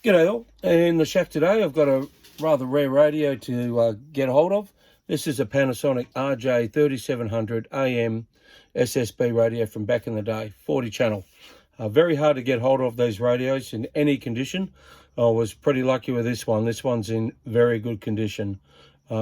G'day all. In the shack today, I've got a rather rare radio to get a hold of. This is a Panasonic RJ-3700 AM SSB radio from back in the day, 40 channel. Very hard to get hold of those radios in any condition. I was pretty lucky with this one. This one's in very good condition.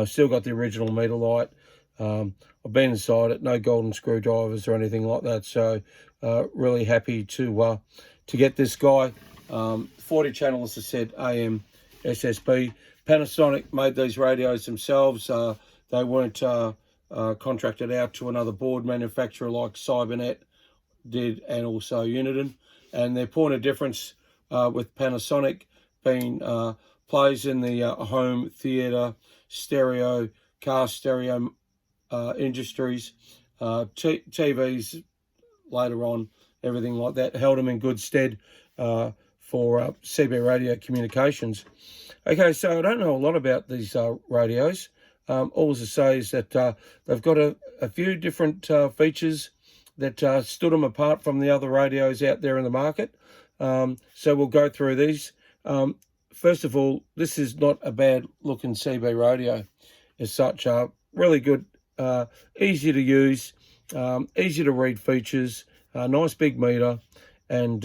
Still got the original meter light. I've been inside it, no golden screwdrivers or anything like that. So really happy to get this guy. 40 channel, as I said, AM SSB. Panasonic made these radios themselves. They weren't contracted out to another board manufacturer like Cybernet did, and also Uniden. And their point of difference with Panasonic being plays in the home theatre, stereo, car stereo industries, TVs later on, everything like that, held them in good stead for CB Radio communications. Okay, so I don't know a lot about these radios. All I say is that they've got a few different features that stood them apart from the other radios out there in the market. So we'll go through these. First of all, this is not a bad looking CB radio as such. Really good, easy to use, easy to read features, nice big meter, and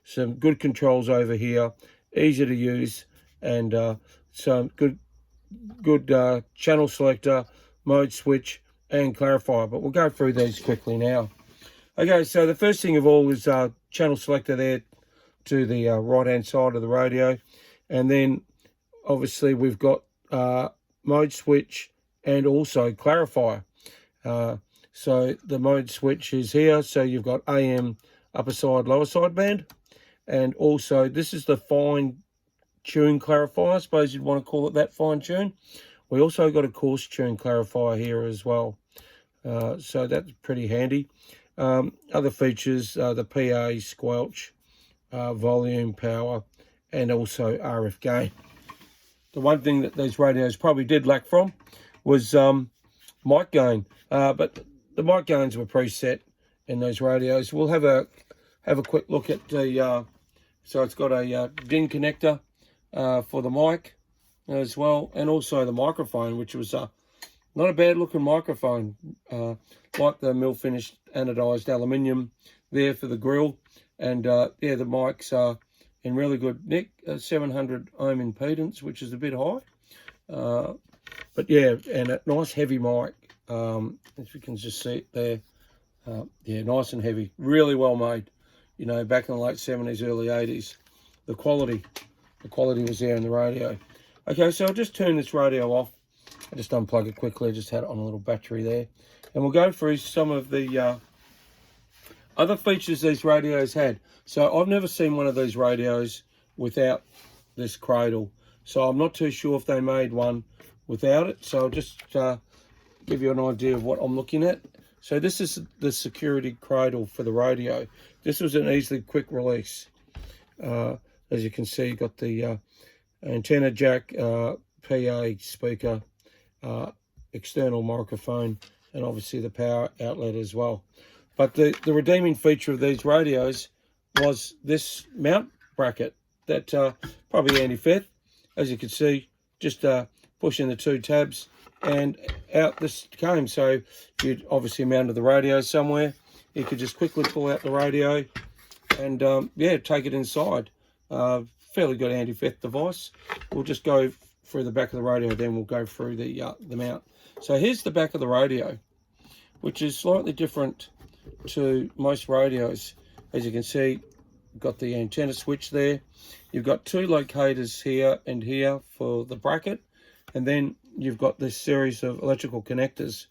some good controls over here, easy to use, and some good channel selector, mode switch, and clarifier. But we'll go through these quickly now. Okay, so the first thing of all is channel selector there to the right-hand side of the radio. And then, obviously, we've got mode switch and also clarifier. So the mode switch is here. So you've got AM upper side, lower side band. And also, this is the fine tune clarifier. I suppose you'd want to call it that, fine tune. We also got a coarse tune clarifier here as well. So that's pretty handy. Other features, the PA, squelch, volume, power, and also RF gain. The one thing that these radios probably did lack from was mic gain, but the mic gains were preset in those radios. We'll have a quick look at the. So it's got a DIN connector for the mic as well, and also the microphone, which was not a bad looking microphone, like the mill finished anodized aluminium there for the grill. And yeah, the mics are in really good nick, 700 ohm impedance, which is a bit high. But yeah, and a nice heavy mic, as you can just see it there. Yeah, nice and heavy, really well made. You know, back in the late 70s, early 80s, the quality was there in the radio. Okay, so I'll just turn this radio off. I just unplug it quickly. I just had it on a little battery there. And we'll go through some of the other features these radios had. So I've never seen one of these radios without this cradle. So I'm not too sure if they made one without it. So I'll just give you an idea of what I'm looking at. So this is the security cradle for the radio. This was an easily quick release. As you can see, you've got the antenna jack, PA speaker, external microphone, and obviously the power outlet as well. But the redeeming feature of these radios was this mount bracket that probably anti-theft. As you can see, just pushing the two tabs and out this came. So you'd obviously mounted the radio somewhere. You could just quickly pull out the radio and yeah, take it inside. Fairly good anti-theft device. We'll just go through the back of the radio, then we'll go through the mount. So here's the back of the radio, which is slightly different to most radios. As you can see, you've got the antenna switch there. You've got two locators here and here for the bracket, and then you've got this series of electrical connectors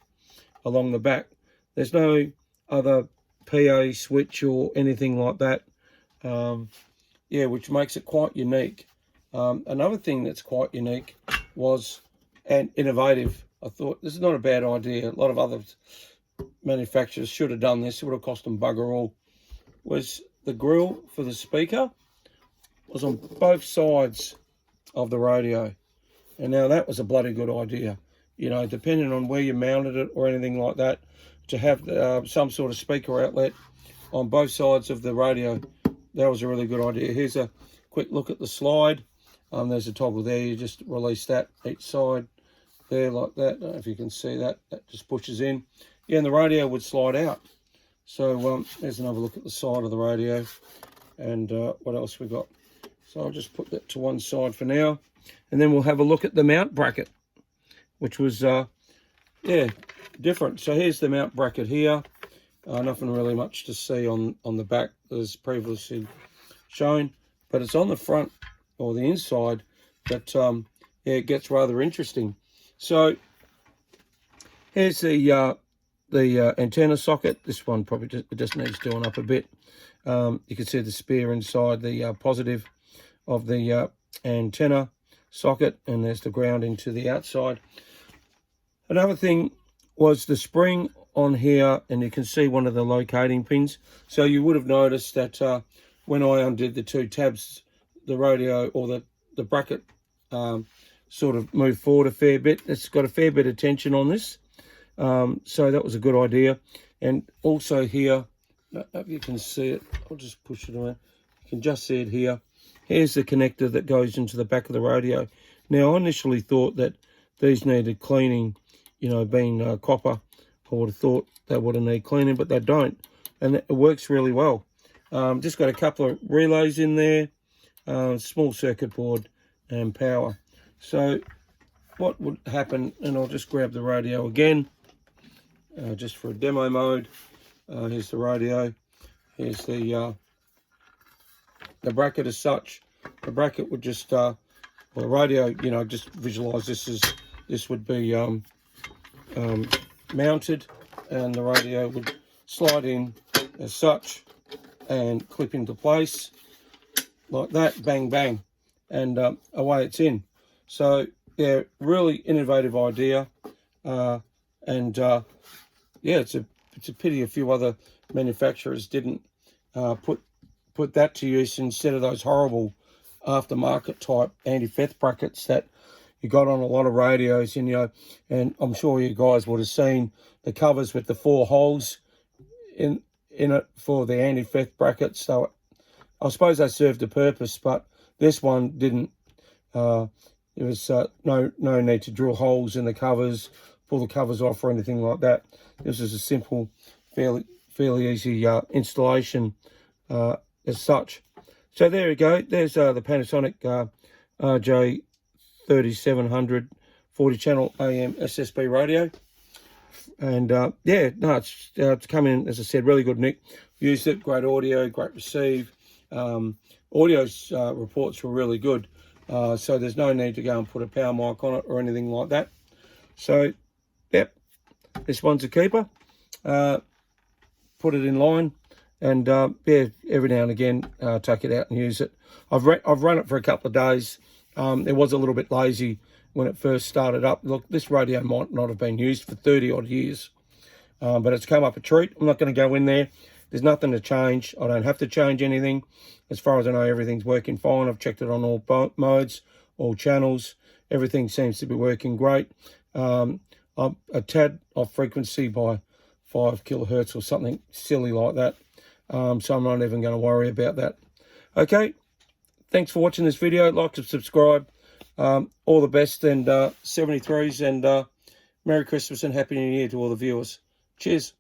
along the back. There's no other PA switch or anything like that. Yeah, which makes it quite unique. Another thing that's quite unique was, and innovative, I thought this is not a bad idea. A lot of other manufacturers should have done this. It would have cost them bugger all. Was the grill for the speaker was on both sides of the radio. And now that was a bloody good idea. You know, depending on where you mounted it or anything like that, to have some sort of speaker outlet on both sides of the radio, that was a really good idea. Here's a quick look at the slide. There's a toggle there. You just release that each side there like that. I don't know if you can see that. That just pushes in. Yeah, and the radio would slide out. So there's another look at the side of the radio. And what else we got? So I'll just put that to one side for now. And then we'll have a look at the mount bracket, which was, yeah, different. So here's the mount bracket here. Nothing really much to see on the back as previously shown. But it's on the front or the inside that, yeah, it gets rather interesting. So here's the antenna socket. This one probably just needs doing up a bit. You can see the spear inside the positive of the antenna socket, and there's the ground into the outside. Another thing was the spring on here, and you can see one of the locating pins. So you would have noticed that when I undid the two tabs, the radio or the bracket sort of moved forward a fair bit. It's got a fair bit of tension on this. So that was a good idea. And also here, if you can see it, I'll just push it around. You can just see it here. Here's the connector that goes into the back of the radio. Now, I initially thought that these needed cleaning, you know, being copper. I would have thought they would have need cleaning, but they don't. And it works really well. Just got a couple of relays in there, small circuit board and power. So what would happen, and I'll just grab the radio again, just for a demo mode. Here's the radio. Here's the bracket as such. The bracket would just, well, the radio, you know, just visualize this as, this would be mounted, and the radio would slide in as such and clip into place like that, bang, bang, and away it's in. So, yeah, really innovative idea. And yeah, it's a pity a few other manufacturers didn't put that to use instead of those horrible aftermarket type anti-theft brackets that you got on a lot of radios. And, you know, and I'm sure you guys would have seen the covers with the 4 holes in it for the anti-theft brackets. So I suppose they served a purpose, but this one didn't. There was no need to drill holes in the covers, pull the covers off or anything like that. This is a simple, fairly easy installation as such. So there you go. There's the Panasonic RJ-3700 40 channel AM SSB radio. And yeah, no, it's come in, as I said, really good nick. Used it, great audio, great receive. Audio's reports were really good. So there's no need to go and put a power mic on it or anything like that. So, yep, this one's a keeper. Put it in line, and yeah, every now and again, take it out and use it. I've run it for a couple of days. It was a little bit lazy when it first started up. Look, this radio might not have been used for 30 odd years, but it's come up a treat. I'm not going to go in there. There's nothing to change. I don't have to change anything. As far as I know, everything's working fine. I've checked it on all modes, all channels. Everything seems to be working great. I'm a tad off frequency by 5 kilohertz or something silly like that. So I'm not even going to worry about that. Okay, thanks for watching this video. Like to subscribe. All the best, and 73s, and Merry Christmas and Happy New Year to all the viewers. Cheers.